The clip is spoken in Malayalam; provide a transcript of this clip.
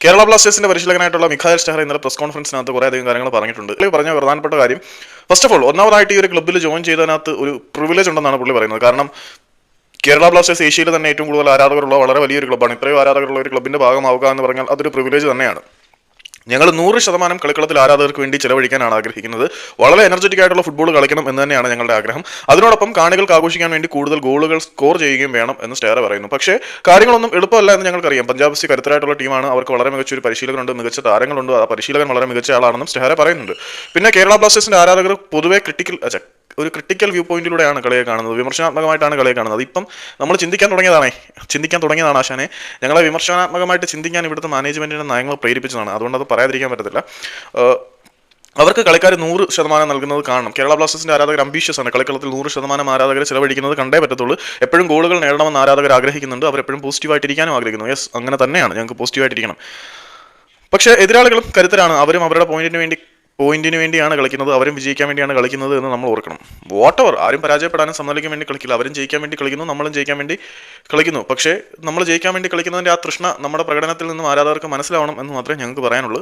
കേരള ബ്ലാസ്റ്റേഴ്സിന്റെ പരിശീലകനായിട്ടുള്ള മിഖായൽ സ്റ്റഹർ ഇന്നലെ പ്രസ് കോൺഫറൻസിനകത്ത് കുറേ അധികം കാര്യങ്ങൾ പറഞ്ഞിട്ടുണ്ട്. പറഞ്ഞ പ്രധാനപ്പെട്ട കാര്യം, ഫസ്റ്റ് ഓഫ് ഓൾ ഒന്നാമതായിട്ട് ഈ ഒരു ക്ലബ്ബിൽ ജോയിൻ ചെയ്തതിനകത്ത് ഒരു പ്രിവിലേജ് ഉണ്ടെന്നാണ് പുള്ളി പറയുന്നത്. കാരണം കേരള ബ്ലാസ്റ്റേഴ്സ് ഏഷ്യയിൽ തന്നെ ഏറ്റവും കൂടുതൽ ആരാധകരുള്ള വളരെ വലിയൊരു ക്ലബ്ബാണ്. ഇത്രയും ആരാധകരുള്ള ഒരു ക്ലബ്ബിന്റെ ഭാഗമാവുക എന്ന് പറഞ്ഞാൽ അതൊരു പ്രിവിലേജ് തന്നെയാണ്. ഞങ്ങൾ 100% കളിക്കളത്തിൽ ആരാധകർക്ക് വേണ്ടി ചിലവഴിക്കാനാണ് ആഗ്രഹിക്കുന്നത്. വളരെ എനർജറ്റിക് ആയിട്ടുള്ള ഫുട്ബോൾ കളിക്കണം എന്ന് തന്നെയാണ് ഞങ്ങളുടെ ആഗ്രഹം. അതിനോടൊപ്പം കാണികൾക്ക് ആഘോഷിക്കാൻ വേണ്ടി കൂടുതൽ ഗോളുകൾ സ്കോർ ചെയ്യുകയും വേണം എന്ന് സ്റ്റേറ പറയുന്നു. പക്ഷേ കാര്യങ്ങളൊന്നും എളുപ്പമല്ല എന്ന് ഞങ്ങൾക്കറിയാം. പഞ്ചാബ് എഫ് സി കരുത്തരായിട്ടുള്ള ടീമാണ്. അവർക്ക് വളരെ മികച്ച ഒരു പരിശീലകനുണ്ട്, മികച്ച താരങ്ങളുണ്ട്. ആ പരിശീലകൻ വളരെ മികച്ച ആളാണെന്നും സ്റ്റേറ പറയുന്നുണ്ട്. പിന്നെ കേരള ബ്ലാസ്റ്റേഴ്സിന്റെ ആരാധകർ പൊതുവെ ക്രിട്ടിക്കൽ വ്യൂ പോയിന്റിലൂടെയാണ് കളിയെ കാണുന്നത്, വിമർശനാത്മകമായിട്ടാണ് കളിയെ കാണുന്നത്. ഇപ്പം നമ്മൾ ചിന്തിക്കാൻ തുടങ്ങിയതാണ് ആശാനെ. ഞങ്ങളെ വിമർശനാത്മകമായിട്ട് ചിന്തിക്കാൻ ഇവിടുത്തെ മാനേജ്മെന്റിന്റെ നയങ്ങൾ പ്രേരിപ്പിച്ചതാണ്. അതുകൊണ്ട് അത് പറയാതിരിക്കാൻ പറ്റത്തില്ല. അവർക്ക് കളിക്കാർ 100% നൽകുന്നത് കാണണം. കേരള ബ്ലാസ്റ്റേഴ്സിന്റെ ആരാധകർ അംബീഷ്യസ് ആണ്. കളിക്കളത്തിൽ 100% ആരാധകർ ചിലവഴിക്കുന്നത് കണ്ടേ പറ്റത്തുള്ളൂ. എപ്പോഴും ഗോളുകൾ നേടണമെന്ന് ആരാധകർ ആഗ്രഹിക്കുന്നുണ്ട്. അവരെപ്പോഴും പോസിറ്റീവായിട്ടിരിക്കാനും ആഗ്രഹിക്കുന്നു. യെസ്, അങ്ങനെ തന്നെയാണ്, ഞങ്ങൾക്ക് പോസിറ്റീവായിട്ടിരിക്കണം. പക്ഷേ എതിരാളികളും കരുത്തരാണ്. അവരും അവരുടെ പോയിന്റിന് വേണ്ടിയാണ് കളിക്കുന്നത്. അവരും വിജയിക്കാൻ വേണ്ടിയാണ് കളിക്കുന്നത് എന്ന് നമ്മൾ ഓർക്കണം. വാട്ടെവർ, ആരും പരാജയപ്പെടാനും സമ്മതിക്കാൻ വേണ്ടി കളിക്കില്ല. അവരും ജയിക്കാൻ വേണ്ടി കളിക്കുന്നു, നമ്മളും ജയിക്കാൻ വേണ്ടി കളിക്കുന്നു. പക്ഷേ നമ്മൾ ജയിക്കാൻ വേണ്ടി കളിക്കുന്നതിൻ്റെ ആ തൃഷ്ണ നമ്മുടെ പ്രകടനത്തിൽ നിന്നും ആരാധകർക്ക് മനസ്സിലാവണം എന്ന് മാത്രമേ ഞങ്ങൾക്ക് പറയാനുള്ളൂ.